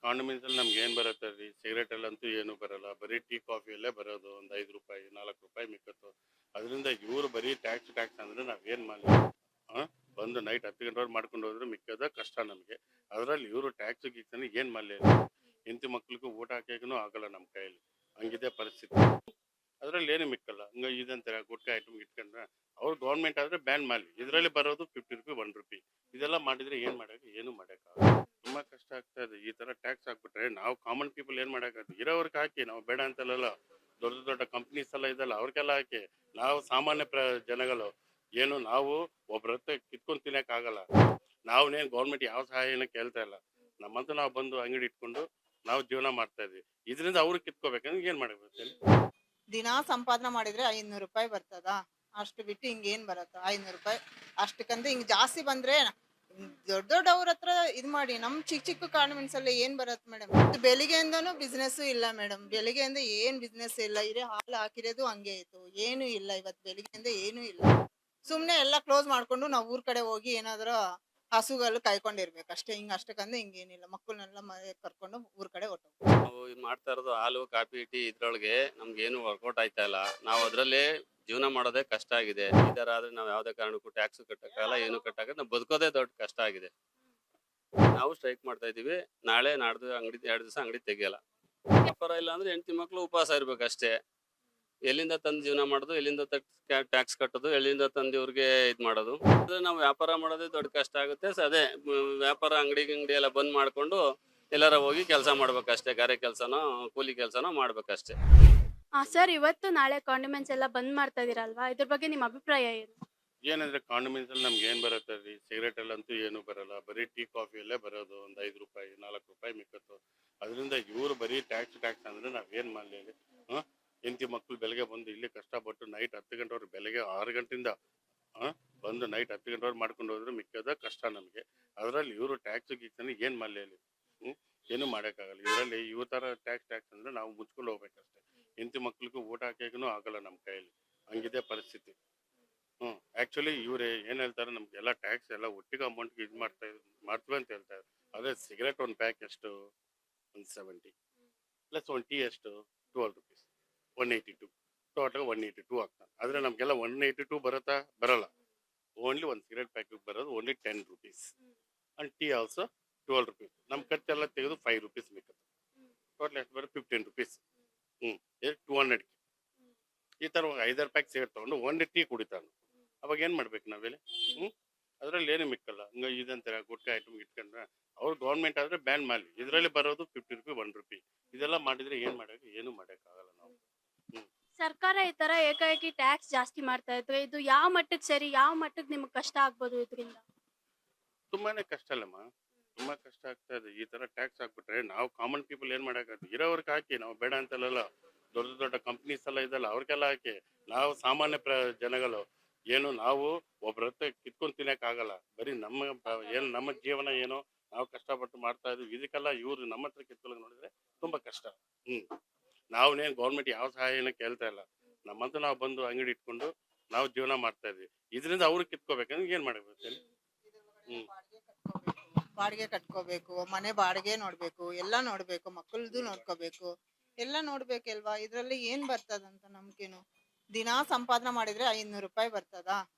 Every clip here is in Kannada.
ಕಾಂಡಮಿನ್ಸ್ ಅಲ್ಲಿ ನಮ್ಗೆ ಏನ್ ಬರುತ್ತೆ ರೀ? ಸಿಗರೇಟ್ ಅಲ್ಲಂತೂ ಏನು ಬರಲ್ಲ, ಬರೀ ಟೀ ಕಾಫಿಯಲ್ಲೇ ಬರೋದು. ಒಂದು 5 ರೂಪಾಯಿ 4 ರೂಪಾಯಿ ಮಿಕ್ಕತ್ತು. ಅದರಿಂದ ಇವ್ರು ಬರೀ ಟ್ಯಾಕ್ಸ್ ಅಂದ್ರೆ ನಾವೇನ್ ಮಾಡಲಿ? ಬಂದು ನೈಟ್ 10 ಗಂಟೆವರೆಗೆ ಮಾಡ್ಕೊಂಡು ಹೋದ್ರೆ ಮಿಕ್ಕದ ಕಷ್ಟ ನಮಗೆ. ಅದರಲ್ಲಿ ಇವರು ಟ್ಯಾಕ್ಸ್ ಗೀಕ್ಸನ್ನು ಏನ್ ಮಾಡಲಿ? ಹೆಂಡತಿ ಮಕ್ಳಿಗೂ ಊಟ ಹಾಕಿಗೂ ಆಗಲ್ಲ ನಮ್ಮ ಕೈಯಲ್ಲಿ, ಹಂಗಿದೆ ಪರಿಸ್ಥಿತಿ. ಅದ್ರಲ್ಲಿ ಏನು ಮಿಕ್ಕಲ್ಲ. ಹಂಗ ಇದಂತಾರೆ ಗುಟ್ಕಾ ಐಟಮ್ ಇಟ್ಕೊಂಡ್ರೆ ಅವ್ರು ಗೌರ್ಮೆಂಟ್ ಆದ್ರೆ ಬ್ಯಾನ್ ಮಾಡಲಿ. ಇದರಲ್ಲಿ ಬರೋದು 50 ರೂಪಾಯಿ 1 ರೂಪಾಯಿ. ಇದೆಲ್ಲ ಮಾಡಿದ್ರೆ ಏನ್ ಮಾಡಕ್ಕೆ? ಏನು ಮಾಡಕ್ಕಾಗಲ್ಲ. ತುಂಬಾ ಕಷ್ಟ ಆಗ್ತಾ ಇದೆ. ಈ ತರ ಟ್ಯಾಕ್ಸ್ ಹಾಕ್ಬಿಟ್ರೆ ನಾವು ಕಾಮನ್ ಪೀಪಲ್ ಏನ್ ಮಾಡಕ್ಕಾಗ್ತದೆ? ಇರೋರ್ಗೆ ಹಾಕಿ, ನಾವು ಬೇಡ ಅಂತಲ್ಲ. ದೊಡ್ಡ ದೊಡ್ಡ ಕಂಪ್ನೀಸ್ ಎಲ್ಲ ಇದಲ್ಲ, ಅವ್ರಿಗೆಲ್ಲ ಹಾಕಿ. ನಾವು ಸಾಮಾನ್ಯ ಜನಗಳು ಏನು, ನಾವು ಒಬ್ರ ಹತ್ರ ಕಿತ್ಕೊಂಡು ತಿನ್ನಕ್ ಆಗಲ್ಲ. ನಾವ್ನೇನ್ ಗೌರ್ಮೆಂಟ್ ಯಾವ ಸಹಾಯನ ಕೇಳ್ತಾ ಇಲ್ಲ. ನಮ್ಮಂತ ನಾವು ಬಂದು ಅಂಗಡಿ ಇಟ್ಕೊಂಡು ನಾವು ಜೀವನ ಮಾಡ್ತಾ ಇದ್ವಿ. ಇದರಿಂದ ಅವ್ರು ಕಿತ್ಕೋಬೇಕಂದ್ರೆ ಏನ್ ಮಾಡಬೇಕು ಹೇಳಿ? ದಿನಾ ಸಂಪಾದನೆ ಮಾಡಿದ್ರೆ 500 ರೂಪಾಯಿ ಬರ್ತದ. ಅಷ್ಟು ಬಿಟ್ಟು ಹಿಂಗೇನ್ ಬರತ್ತ 500 ರೂಪಾಯಿ? ಅಷ್ಟಕ್ಕಂದ್ರೆ ಹಿಂಗ್ ಜಾಸ್ತಿ ಬಂದ್ರೆ ದೊಡ್ಡ ದೊಡ್ಡವ್ರ ಹತ್ರ ಇದ್ ಮಾಡಿ. ನಮ್ ಚಿಕ್ಕ ಚಿಕ್ಕ ಕಾನ್ವೆಂಟ್ಸ್ ಅಲ್ಲಿ ಏನ್ ಬರತ್ ಮೇಡಮ್? ಬೆಳಿಗ್ಗೆಯಿಂದನೂ ಬಿಸ್ನೆಸ್ ಇಲ್ಲ ಮೇಡಮ್. ಬೆಳಿಗ್ಗೆಯಿಂದ ಏನ್ ಬಿಸ್ನೆಸ್ ಇಲ್ಲ. ಇರೇ ಹಾಲು ಹಾಕಿರೋದು ಹಂಗೆ ಇತ್ತು, ಏನು ಇಲ್ಲ. ಇವತ್ ಬೆಳಿಗ್ಗೆಯಿಂದ ಏನು ಇಲ್ಲ. ಸುಮ್ನೆ ಎಲ್ಲ ಕ್ಲೋಸ್ ಮಾಡ್ಕೊಂಡು ನಾವು ಊರ್ ಕಡೆ ಹೋಗಿ ಏನಾದ್ರು ಹಸುಗಳು ಕಾಯ್ಕೊಂಡಿರ್ಬೇಕು ಅಷ್ಟೇ. ಅಷ್ಟಕ್ಕಂದ್ರೆ ಹಿಂಗೇನಿಲ್ಲ. ಮಕ್ಕಳನ್ನೆಲ್ಲ ಕರ್ಕೊಂಡು ಊರ್ ಕಡೆ ಹೊಟ್ಟೋಗ್ಬೇಕು. ನಾವು ಇದು ಮಾಡ್ತಾ ಇರೋದು ಹಾಲು ಕಾಫಿ ಟೀ ಇದ್ರೊಳಗೆ ನಮ್ಗೇನು ವರ್ಕೌಟ್ ಆಯ್ತಾ ಇಲ್ಲ. ನಾವು ಅದರಲ್ಲೇ ಜೀವನ ಮಾಡೋದೇ ಕಷ್ಟ ಆಗಿದೆ. ಈ ತರ ಆದ್ರೆ ನಾವು ಯಾವುದೇ ಕಾರಣಕ್ಕೂ ಟ್ಯಾಕ್ಸ್ ಕಟ್ಟಕ್ಕಾಗಲ್ಲ, ಏನು ಕಟ್ಟಕ್ಕೆ ನಾವು ಬದುಕೋದೇ ದೊಡ್ಡ ಕಷ್ಟ ಆಗಿದೆ. ನಾವು ಸ್ಟ್ರೈಕ್ ಮಾಡ್ತಾ ಇದೀವಿ. ನಾಳೆ ನಾಡ್ದು ಅಂಗಡಿ 2 ದಿವಸ ಅಂಗಡಿ ತೆಗಿಯಲ್ಲ. ವ್ಯಾಪಾರ ಇಲ್ಲ ಅಂದ್ರೆ ಹೆಂಡತಿ ಮಕ್ಳು ಉಪವಾಸ ಇರ್ಬೇಕಷ್ಟೇ. ಎಲ್ಲಿಂದ ತಂದು ಜೀವನ ಮಾಡೋದು, ಎಲ್ಲಿಂದ ಟ್ಯಾಕ್ಸ್ ಕಟ್ಟೋದು, ಎಲ್ಲಿಂದ ತಂದು ಇವ್ರಿಗೆ ಇದು ಮಾಡೋದು. ಅಂದ್ರೆ ನಾವು ವ್ಯಾಪಾರ ಮಾಡೋದೇ ದೊಡ್ಡ ಕಷ್ಟ ಆಗುತ್ತೆ. ಅದೇ ವ್ಯಾಪಾರ ಅಂಗಡಿ ಎಲ್ಲ ಬಂದ್ ಮಾಡ್ಕೊಂಡು ಎಲ್ಲಾರ ಹೋಗಿ ಕೆಲಸ ಮಾಡ್ಬೇಕಷ್ಟೇ. ಗಾರೆ ಕೆಲಸನೋ ಕೂಲಿ ಕೆಲಸನೋ ಮಾಡ್ಬೇಕಷ್ಟೇ. ಸರ್, ಇವತ್ತು ನಾಳೆ ಕಾಂಡಿಮೆಂಟ್ಸ್ ಎಲ್ಲ ಬಂದ್ ಮಾಡ್ತಾ ಇದೀರಲ್ವಾ, ಇದ್ರ ಬಗ್ಗೆ ನಿಮ್ಮ ಅಭಿಪ್ರಾಯ ಏನು? ಏನಂದ್ರೆ ಕಾಂಡಮಿನ್ಸ್ ಅಲ್ಲಿ ನಮ್ಗೆ ಏನ್ ಬರುತ್ತೆ ರೀ? ಸಿಗರೇಟ್ ಅಲ್ಲಂತೂ ಏನು ಬರಲ್ಲ, ಬರೀ ಟೀ ಕಾಫಿಯಲ್ಲೇ ಬರೋದು. ಒಂದು 5 ರೂಪಾಯಿ 4 ರೂಪಾಯಿ ಮಿಕ್ಕತ್ತು. ಅದರಿಂದ ಇವ್ರು ಬರೀ ಟ್ಯಾಕ್ಸ್ ಅಂದ್ರೆ ನಾವೇನ್ ಮಾಡಲಿ? ಹೆಂಡತಿ ಮಕ್ಳು ಬೆಳಗ್ಗೆ ಬಂದು ಇಲ್ಲಿ ಕಷ್ಟಪಟ್ಟು ನೈಟ್ 10 ಗಂಟೆವರೆಗೆ, ಬೆಳಗ್ಗೆ 6 ಗಂಟೆಯಿಂದ ಬಂದು ನೈಟ್ 10 ಗಂಟೆವರೆಗೆ ಮಾಡ್ಕೊಂಡು ಹೋದ್ರೆ ಮಿಕ್ಕದ ಕಷ್ಟ ನಮಗೆ. ಅದರಲ್ಲಿ ಇವರು ಟ್ಯಾಕ್ಸ್ ಗೀಕ್ಸನ್ನು ಏನ್ ಮಾಡಲಿ? ಏನು ಮಾಡೋಕ್ಕಾಗಲ್ಲ. ಇದರಲ್ಲಿ ಇವ್ರ ತರ ಟ್ಯಾಕ್ಸ್ ಅಂದ್ರೆ ನಾವು ಮುಚ್ಕೊಂಡು ಹೋಗ್ಬೇಕಷ್ಟೇ. ಹೆಂಡತಿ ಮಕ್ಳಿಗೂ ಊಟ ಹಾಕಿಗೂ ಆಗಲ್ಲ ನಮ್ಮ ಕೈಯಲ್ಲಿ, ಹಂಗಿದೆ ಪರಿಸ್ಥಿತಿ. ಆಕ್ಚುಲಿ ಇವ್ರೆ ಏನ್ ಹೇಳ್ತಾರೆ, ನಮ್ಗೆ ಎಲ್ಲ ಟ್ಯಾಕ್ಸ್ ಎಲ್ಲ ಒಟ್ಟಿಗೆ ಅಮೌಂಟ್ ಇದು ಮಾಡ್ತೀವಿ ಅಂತ ಹೇಳ್ತಾರೆ. ಅದೇ ಸಿಗರೇಟ್ ಒಂದು ಪ್ಯಾಕ್ ಎಷ್ಟು? 170 ಪ್ಲಸ್ ಒಂದು ಟೀ ಎಷ್ಟು? 12 rupees, 182. ಟೋಟಲ್ 182 ಆಗ್ತಾನೆ. ಆದ್ರೆ ನಮ್ಗೆಲ್ಲ 182 ಬರಲ್ಲ. ಓನ್ಲಿ ಒಂದು ಸಿಗರೇಟ್ ಪ್ಯಾಕೆಟ್ ಬರೋದು only 10 rupees and tea also 12 rupees. ನಮ್ಮ ಖರ್ಚೆಲ್ಲ ತೆಗೆದು 5 rupees ಮಿಕ್ಕತ್ತೆ. ಟೋಟಲ್ ಎಷ್ಟು ಬರೋದು? 15 rupees. 200. ಈ ತರ 5 ಪ್ಯಾಕ್ ಸಿಗರೇಟ್ ತಗೊಂಡು ಒಂದು ಟೀ ಕುಡಿತಾನೆ. ಅವಾಗ ಏನ್ ಮಾಡ್ಬೇಕು ನಾವೆಲ್ಲ? ಅದ್ರಲ್ಲಿ ಏನು ಮಿಕ್ಕಲ್ಲ. ಹಂಗ ಇದಂತಾರೆ ಗುಟ್ಕಾ ಐಟಮ್ ಇಟ್ಕೊಂಡ್ರೆ ಅವ್ರು ಗೌರ್ಮೆಂಟ್ ಆದ್ರೆ ಬ್ಯಾನ್ ಮಾಡಲಿ. ಇದರಲ್ಲಿ ಬರೋದು 50 ರೂಪಾಯಿ 1 ರೂಪಾಯಿ. ಇದೆಲ್ಲ ಮಾಡಿದ್ರೆ ಏನ್ ಮಾಡಕ್ಕೆ? ಏನು ಮಾಡಕ್ಕಾಗಲ್ಲ ನಾವು. ಸರ್ಕಾರ ಈ ತರ ಏಕಾಏಕಿ ಟ್ಯಾಕ್ಸ್ ಜಾಸ್ತಿ ಮಾಡ್ತಾ ಇದ್ರೆ ಇದು ಯಾವ ಮಟ್ಟಕ್ಕೆ ಸರಿ, ಯಾವ ಮಟ್ಟಕ್ಕೆ ನಿಮ್ಗೆ ಕಷ್ಟ ಆಗ್ಬೋದು ಇದರಿಂದ? ತುಂಬಾನೇ ಕಷ್ಟ ಅಲ್ಲಮ್ಮ, ತುಂಬಾ ಕಷ್ಟ ಆಗ್ತಾ ಇದೆ. ಈ ತರ ಟ್ಯಾಕ್ಸ್ ಹಾಕ್ಬಿಟ್ರೆ ನಾವು ಕಾಮನ್ ಪೀಪಲ್ ಏನ್ ಮಾಡಕ್ಕಾಗ್ತದೆ? ಇರೋರ್ಗೆ ಹಾಕಿ, ನಾವು ಬೇಡ ಅಂತಲ್ಲ. ದೊಡ್ಡ ದೊಡ್ಡ ಕಂಪ್ನೀಸ್ ಎಲ್ಲ ಇದಲ್ಲ, ಅವ್ರಿಗೆಲ್ಲ ಹಾಕಿ. ನಾವು ಸಾಮಾನ್ಯ ಜನಗಳು ಏನು, ನಾವು ಒಬ್ರ ಹತ್ರ ಕಿತ್ಕೊಂಡು ತಿನ್ನಕ್ ಆಗಲ್ಲ. ಬರೀ ನಮ್ಮ ಜೀವನ ಏನೋ ನಾವು ಕಷ್ಟಪಟ್ಟು ಮಾಡ್ತಾ ಇದ್ವಿ. ಇದಕ್ಕೆಲ್ಲ ಇವ್ರು ನಮ್ಮ ಹತ್ರ ಕಿತ್ಕೊಳ್ಳೋದು ನೋಡಿದ್ರೆ ತುಂಬಾ ಕಷ್ಟ. ನಾವ್ನೇನ್ ಗೌರ್ಮೆಂಟ್ ಯಾವ ಸಹಾಯನ ಕೇಳ್ತಾ ಇಲ್ಲ. ನಮ್ಮಂತ ನಾವು ಬಂದು ಅಂಗಡಿ ಇಟ್ಕೊಂಡು ನಾವು ಜೀವನ ಮಾಡ್ತಾ ಇದ್ವಿ. ಇದರಿಂದ ಅವ್ರು ಕಿತ್ಕೋಬೇಕಂದ್ರೆ ಏನ್ ಮಾಡ್ಬೇಕು ಹೇಳಿ? ಬಾಡಿಗೆ ಕಟ್ಕೋಬೇಕು, ಮನೆ ಬಾಡಿಗೆ ನೋಡ್ಬೇಕು, ಎಲ್ಲ ನೋಡ್ಬೇಕು, ಮಕ್ಕಳದು ನೋಡ್ಕೋಬೇಕು, ಎಲ್ಲ ನೋಡ್ಬೇಕಲ್ವಾ? ಇದ್ರಲ್ಲಿ ಏನ್ ಬರ್ತದಂತ ನಮ್ಗೇನು? ದಿನಾ ಸಂಪಾದನೆ ಮಾಡಿದ್ರೆ 500 ರೂಪಾಯಿ ಬರ್ತದ.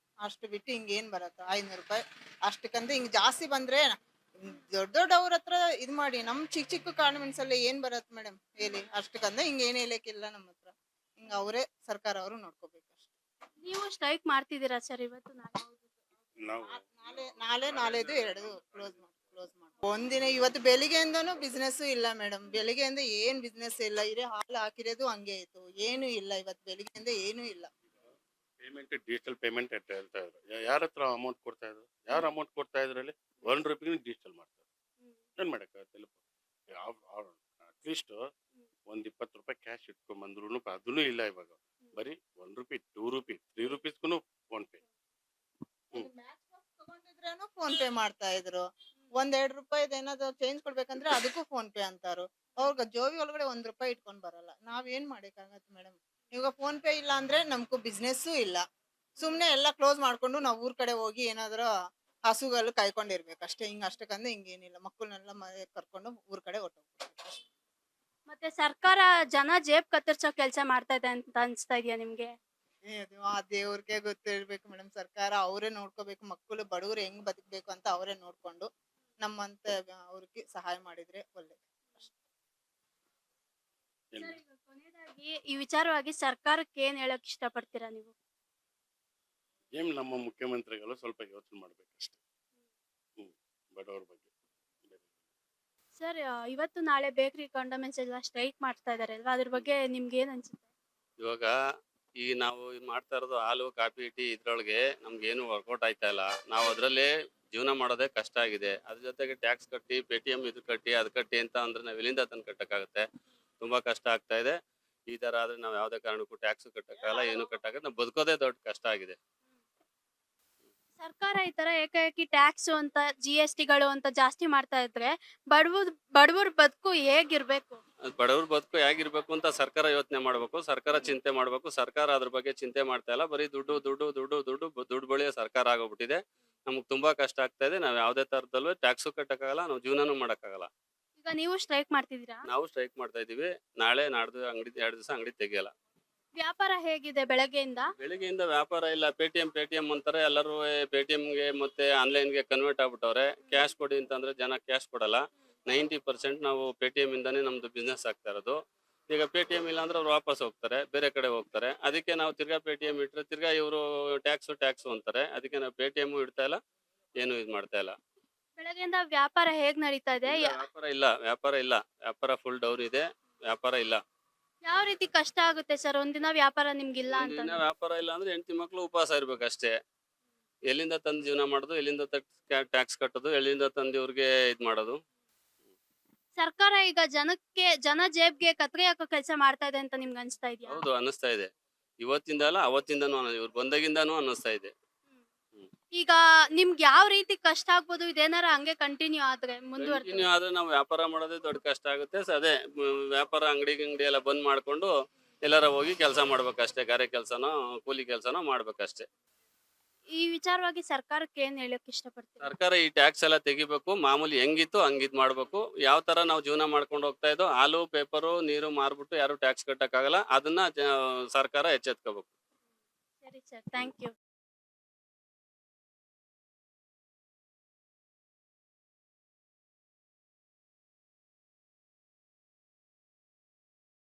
ಅಷ್ಟು ಬಿಟ್ಟು ಹಿಂಗೇನ್ ಬರತ್ತ 500 ರೂಪಾಯಿ? ಅಷ್ಟಕ್ಕಂದ್ರೆ ಹಿಂಗ್ ಜಾಸ್ತಿ ಬಂದ್ರೆ ದೊಡ್ಡ ದೊಡ್ಡವ್ರ ಹತ್ರ ಇದ್ ಮಾಡಿ. ನಮ್ ಚಿಕ್ಕ ಚಿಕ್ಕ ಕಾನ್ವೆಂಟ್ಸ್ ಅಲ್ಲಿ ಏನ್ ಬರತ್ ಮೇಡಮ್ ಹೇಳಿ? ಅಷ್ಟಕ್ಕಂದ್ರೆ ಹಿಂಗ ಏನ್ ಹೇಳಕ್ಕಿಲ್ಲ ನಮ್ಮ ಹತ್ರ. ಹಿಂಗ ಅವರೇ ಸರ್ಕಾರ ಅವರು ನೋಡ್ಕೋಬೇಕು ಅಷ್ಟೇ. ನೀವು ಸ್ಟ್ರೈಕ್ ಮಾಡ್ತಿದ್ದೀರಾ ಸರ್ ಇವತ್ತು ನಾಳೆ? ನಾವು ನಾಳೆದು 2 ಕ್ಲೋಸ್ ಮಾಡಿ ಒಂದಿನ. ಇವತ್ತು ಬೆಳಿಗ್ಗೆಯಿಂದನೂ ಬಿಸ್ನೆಸ್ ಇಲ್ಲ ಮೇಡಮ್. ಬೆಳಿಗ್ಗೆಯಿಂದ ಏನ್ ಬಿಸ್ನೆಸ್ ಇಲ್ಲ. ಇರೇ ಹಾಲು ಹಾಕಿರೋದು ಹಂಗೆ ಇತ್ತು, ಏನು ಇಲ್ಲ. ಇವತ್ತು ಬೆಳಿಗ್ಗೆಯಿಂದ ಏನು ಇಲ್ಲ. ಪೇಮೆಂಟ್ ಡಿಜಿಟಲ್ ಪೇಮೆಂಟ್ ಅಂತ ಹೇಳ್ತಾ ಇದ್ರು. ಯಾರ ಹತ್ರ ಅಮೌಂಟ್ ಕೊಡ್ತಾ ಇದ್ರು? ಯಾರು ಅಮೌಂಟ್ ಕೊಡ್ತಾ ಇದ್ರಲ್ಲಿ 1 ರೂಪಾಯಿ ಡಿಜಿಟಲ್ ಮಾಡ್ತಾರೆ. ಏನ್ ಮಾಡಕ್ಕಾಗತ್ತೆ? ಅಟ್ಲೀಸ್ಟ್ ಒಂದ್ 20 ರೂಪಾಯಿ ಕ್ಯಾಶ್ ಇಟ್ಕೊಂಡ್ ಬಂದ್ರು ಅದನ್ನು ಇಲ್ಲ ಇವಾಗ. ಬರೀ 1 ರೂಪಾಯಿ 2 ರೂಪಾಯಿ 3 ರೂಪೀಸ್ಗೂ ಫೋನ್ ಪೇ. ತಗೊಂಡಿದ್ರೇನು ಫೋನ್ ಪೇ ಮಾಡ್ತಾ ಇದ್ರು. 1-2 ರೂಪಾಯಿದ್ ಏನಾದ್ರು ಚೇಂಜ್ ಕೊಡ್ಬೇಕಂದ್ರೆ ಅದಕ್ಕೂ ಫೋನ್ ಪೇ ಅಂತಾರು. ಅವ್ರಿಗೆ ಜೋಬಿ ಒಳಗಡೆ 1 ರೂಪಾಯಿ ಇಟ್ಕೊಂಡ್ ಬರಲ್ಲ. ನಾವ್ ಏನ್ ಮಾಡಕ್ಕಾಗತ್ತೆ ಮೇಡಮ್? ಇವಾಗ ಫೋನ್ ಪೇ ಇಲ್ಲ ಅಂದ್ರೆ ನಮ್ಗೂ ಬಿಸ್ನೆಸ್ಸು ಇಲ್ಲ. ಸುಮ್ನೆ ಎಲ್ಲ ಕ್ಲೋಸ್ ಮಾಡ್ಕೊಂಡು ನಾವು ಊರ್ ಕಡೆ ಹೋಗಿ ಏನಾದ್ರು ಹಸುಗಳು ಕಾಯ್ಕೊಂಡಿರ್ಬೇಕು ಅಷ್ಟೇ. ಹಿಂಗ್ ಅಷ್ಟಕ್ಕಂದ್ರೆ ಹಿಂಗೇನಿಲ್ಲ, ಮಕ್ಕಳನ್ನೆಲ್ಲ ಕರ್ಕೊಂಡು ಊರ್ ಕಡೆ ಹೊರ್ಟೋಗ್ಬೇಕು ಅಷ್ಟೇ. ಮತ್ತೆ ಸರ್ಕಾರ ಜನ ಜೇಬ್ ಕತ್ತರಿಸೋ ಕೆಲಸ ಮಾಡ್ತಾ ಇದೆ ಅಂತ ಅನ್ಸ್ತಾ ಇದೆಯಾ ನಿಮ್ಗೆ? ಅದು ಆ ದೇವ್ರಿಗೆ ಗೊತ್ತಿರ್ಬೇಕು ಮೇಡಮ್. ಸರ್ಕಾರ ಅವರೇ ನೋಡ್ಕೋಬೇಕು, ಮಕ್ಕಳು ಬಡವರು ಹೆಂಗ್ ಬದುಕ್ಬೇಕು ಅಂತ ಅವರೇ ನೋಡ್ಕೊಂಡು ನಮ್ಮಂತ ಅವ್ರಿಗೆ ಸಹಾಯ ಮಾಡಿದ್ರೆ ಒಳ್ಳೇದು ಅಷ್ಟೇ. ಇಲ್ಲ. ಸರ್, ಈಗ ಕೊನೆಯದಾಗಿ ಈ ವಿಚಾರವಾಗಿ ಸರ್ಕಾರಕ್ಕೆ ಏನ್ ಹೇಳಕ್ ಇಷ್ಟಪಡ್ತೀರಾ ನೀವು? ಏನ್ ನಮ್ಮ ಮುಖ್ಯಮಂತ್ರಿಗಳು ಸ್ವಲ್ಪ ಯೋಚನೆ ಮಾಡ್ಬೇಕಷ್ಟೇ. ಬಡವರ ಬಗ್ಗೆ. ಸರ್, ಇವತ್ತು ನಾಳೆ ಬೇಕರಿ ಕಾಂಡಮೆಂಟ್ಸ್ ಎಲ್ಲ ಸ್ಟ್ರೈಕ್ ಮಾಡ್ತಾ ಇದಾರೆ ಅಲ್ವಾ, ಅದ್ರ ಬಗ್ಗೆ ನಿಮ್ಗೆ ಏನ್ ಅನ್ಸುತ್ತೆ? ಇವಾಗ ಈಗ ನಾವು ಇದ್ ಮಾಡ್ತಾ ಇರೋದು ಹಾಲು ಕಾಫಿ ಟೀ ಇದ್ರೊಳಗೆ ನಮ್ಗೇನು ವರ್ಕೌಟ್ ಆಯ್ತಾ ಇಲ್ಲ. ನಾವು ಅದರಲ್ಲೇ ಜೀವನ ಮಾಡೋದೇ ಕಷ್ಟ ಆಗಿದೆ. ಅದ್ರ ಜೊತೆಗೆ ಟ್ಯಾಕ್ಸ್ ಕಟ್ಟಿ ಪೇಟಿಎಂ ಇದು ಕಟ್ಟಿ ಅದು ಕಟ್ಟಿ ಅಂತ ಅಂದ್ರೆ ನಾವು ಎಲ್ಲಿಂದ ತಂದು ಕಟ್ಟಕ್ಕಾಗತ್ತೆ? ತುಂಬಾ ಕಷ್ಟ ಆಗ್ತಾ ಇದೆ. ಈ ತರ ಆದ್ರೆ ನಾವು ಯಾವ್ದೇ ಕಾರಣಕ್ಕೂ ಟ್ಯಾಕ್ಸ್ ಕಟ್ಟಕ್ಕಾಗಲ್ಲ, ಏನು ಕಟ್ಟಕ್ಕಾಗಲ್ಲ. ನಾವು ಬದುಕೋದೇ ದೊಡ್ಡ ಕಷ್ಟ ಆಗಿದೆ. ಸರ್ಕಾರ ಈ ತರ ಏಕಾಏಕಿ ಟ್ಯಾಕ್ಸ್ ಅಂತ GST ಗಳು ಅಂತ ಜಾಸ್ತಿ ಮಾಡ್ತಾ ಇದ್ರೆ ಬಡವ್ರ ಬದುಕು ಹೇಗಿರ್ಬೇಕು? ಬಡವ್ರ ಬದುಕು ಹೇಗಿರ್ಬೇಕು ಅಂತ ಸರ್ಕಾರ ಯೋಚನೆ ಮಾಡ್ಬೇಕು, ಸರ್ಕಾರ ಚಿಂತೆ ಮಾಡ್ಬೇಕು. ಸರ್ಕಾರ ಅದ್ರ ಬಗ್ಗೆ ಚಿಂತೆ ಮಾಡ್ತಾ ಇಲ್ಲ. ಬರೀ ದುಡ್ಡು ದುಡ್ಡು ದುಡ್ಡು ದುಡ್ಡು ದುಡ್ಡು ಬಳಿಯೋ ಸರ್ಕಾರ ಆಗೋಗ್ಬಿಟ್ಟಿದೆ. ನಮ್ಗೆ ತುಂಬಾ ಕಷ್ಟ ಆಗ್ತಾ ಇದೆ. ನಾವ್ ಯಾವ್ದೇ ತರದಲ್ಲೂ ಟ್ಯಾಕ್ಸು ಕಟ್ಟಕ್ಕಾಗಲ್ಲ, ನಾವು ಜೀವನನೂ ಮಾಡಕ್ಕಾಗಲ್ಲ. ಈಗ ನೀವು ಸ್ಟ್ರೈಕ್ ಮಾಡ್ತಿದ್ದೀರಾ? ನಾವು ಸ್ಟ್ರೈಕ್ ಮಾಡ್ತಾ ಇದೀವಿ. ನಾಳೆ ನಾಡ್ದು ಅಂಗಡಿ 2 ದಿವಸ ಅಂಗಡಿ ತೆಗಿಯಲ್ಲ. ವ್ಯಾಪಾರ ಹೇಗಿದೆ ಬೆಳಗ್ಗೆಯಿಂದ? ಬೆಳಿಗ್ಗೆಯಿಂದ ವ್ಯಾಪಾರ ಇಲ್ಲ. ಪೇಟಿಎಂ ಅಂತಾರೆ ಎಲ್ಲರೂ. ಪೇಟಿಎಂಗೆ ಮತ್ತೆ ಆನ್ಲೈನ್ಗೆ ಕನ್ವರ್ಟ್ ಆಗ್ಬಿಟ್ಟವ್ರೆ. ಕ್ಯಾಶ್ ಕೊಡಿ ಅಂತಂದ್ರೆ ಜನ ಕ್ಯಾಶ್ ಕೊಡಲ್ಲ. 90% ನಾವು ಪೇಟಿಎಂ ಇಂದಾನೇ ನಮ್ದು ಬಿಸ್ನೆಸ್ ಆಗ್ತಾ ಇರೋದು. ಈಗ ಪೇಟಿಎಂ ಇಲ್ಲ ಅಂದ್ರೆ ಅವ್ರು ವಾಪಸ್ ಹೋಗ್ತಾರೆ, ಬೇರೆ ಕಡೆ ಹೋಗ್ತಾರೆ. ಅದಕ್ಕೆ ನಾವು ತಿರ್ಗಾ ಪೇಟಿಎಂ ಇಟ್ರೆ ತಿರ್ಗಾ ಇವರು ಟ್ಯಾಕ್ಸು ಅಂತಾರೆ. ಅದಕ್ಕೆ ನಾವು ಪೇಟಿಎಂ ಇಡ್ತಾ ಇಲ್ಲ, ಏನು ಇದು ಮಾಡ್ತಾ ಇಲ್ಲ. ಬೆಳಗ್ಗೆಯಿಂದ ವ್ಯಾಪಾರ ಹೇಗ್ ನಡೀತಾ ಇದೆ? ವ್ಯಾಪಾರ ಇಲ್ಲ. ವ್ಯಾಪಾರ ಫುಲ್ ಡೌನ್ ಇದೆ. ವ್ಯಾಪಾರ ಇಲ್ಲ. ಯಾವ ರೀತಿ ಕಷ್ಟ ಆಗುತ್ತೆ ಸರ್ ಒಂದಿನ ವ್ಯಾಪಾರ ನಿಮ್ಗಿಲ್ಲ ಅಂತ? ಒಂದಿನ ವ್ಯಾಪಾರ ಇಲ್ಲ ಅಂದ್ರೆ ಹೆಂಡತಿ ಮಕ್ಳು ಉಪವಾಸ ಇರ್ಬೇಕಷ್ಟೇ. ಎಲ್ಲಿಂದ ತಂದು ಜೀವನ ಮಾಡೋದು, ಎಲ್ಲಿಂದ ಟ್ಯಾಕ್ಸ್ ಕಟ್ಟೋದು, ಎಲ್ಲಿಂದ ತಂದು ಇವ್ರಿಗೆ ಇದ್ ಮಾಡೋದು. ಸರ್ಕಾರ ಈಗ ಜನ ಜೇಬ್ಗೆ ಕತ್ರಿ ಹಾಕೋ ಕೆಲಸ ಮಾಡ್ತಾ ಇದೆ ಅಂತ ನಿಮ್ಗೆ ಅನ್ಸ್ತಾ ಇದೆಯಾ? ಹೌದು, ಅನ್ನಿಸ್ತಾ ಇದೆ. ಇವತ್ತಿಂದ ಅಲ್ಲ, ಅವತ್ತಿಂದಾನು ಇವ್ರು ಬಂದಾಗಿಂದಾನು ಅನ್ನಿಸ್ತಾ ಇದೆ. ಈಗ ನಿಮ್ಗೆ ಯಾವ ರೀತಿ ಕಷ್ಟ ಆಗ್ಬೋದು ಇದೇನಾರ ಹಂಗೆ ಕಂಟಿನ್ಯೂ ಮುಂದುವರ್ತಾರೆ? ಕಂಟಿನ್ಯೂ ಆದ್ರೆ ನಾವು ವ್ಯಾಪಾರ ಮಾಡೋದೇ ದೊಡ್ಡ ಕಷ್ಟ ಆಗುತ್ತೆ. ಅದೇ ವ್ಯಾಪಾರ ಅಂಗಡಿ ಎಲ್ಲ ಬಂದ್ ಮಾಡ್ಕೊಂಡು ಎಲ್ಲಾರ ಹೋಗಿ ಕೆಲಸ ಮಾಡ್ಬೇಕಷ್ಟೇ. ಗಾರೆ ಕೆಲಸನೋ ಕೂಲಿ ಕೆಲಸನೋ ಮಾಡ್ಬೇಕಷ್ಟೇ. ಈ ವಿಚಾರವಾಗಿ ಸರ್ಕಾರಕ್ಕೆ ಏನ್ ಹೇಳಕ್ ಇಷ್ಟಪಡ್ತೀರಾ? ಸರ್ಕಾರ ಈ ಟ್ಯಾಕ್ಸ್ ಎಲ್ಲ ತೆಗಿಬೇಕು. ಮಾಮೂಲಿ ಹೆಂಗಿತ್ತು ಹಂಗಿದ್ ಮಾಡ್ಬೇಕು. ಯಾವ ತರ ನಾವು ಜೀವನ ಮಾಡ್ಕೊಂಡು ಹೋಗ್ತಾ ಇದ್ದೋ, ಹಾಲು ಪೇಪರು ನೀರು ಮಾರ್ಬಿಟ್ಟು ಯಾರು ಟ್ಯಾಕ್ಸ್ ಕಟ್ಟಕ್ಕಾಗಲ್ಲ. ಅದನ್ನ ಸರ್ಕಾರ ಎಚ್ಚೆತ್ಕೋಬೇಕು. ಸರಿ ಸರ್, ಥ್ಯಾಂಕ್ ಯು.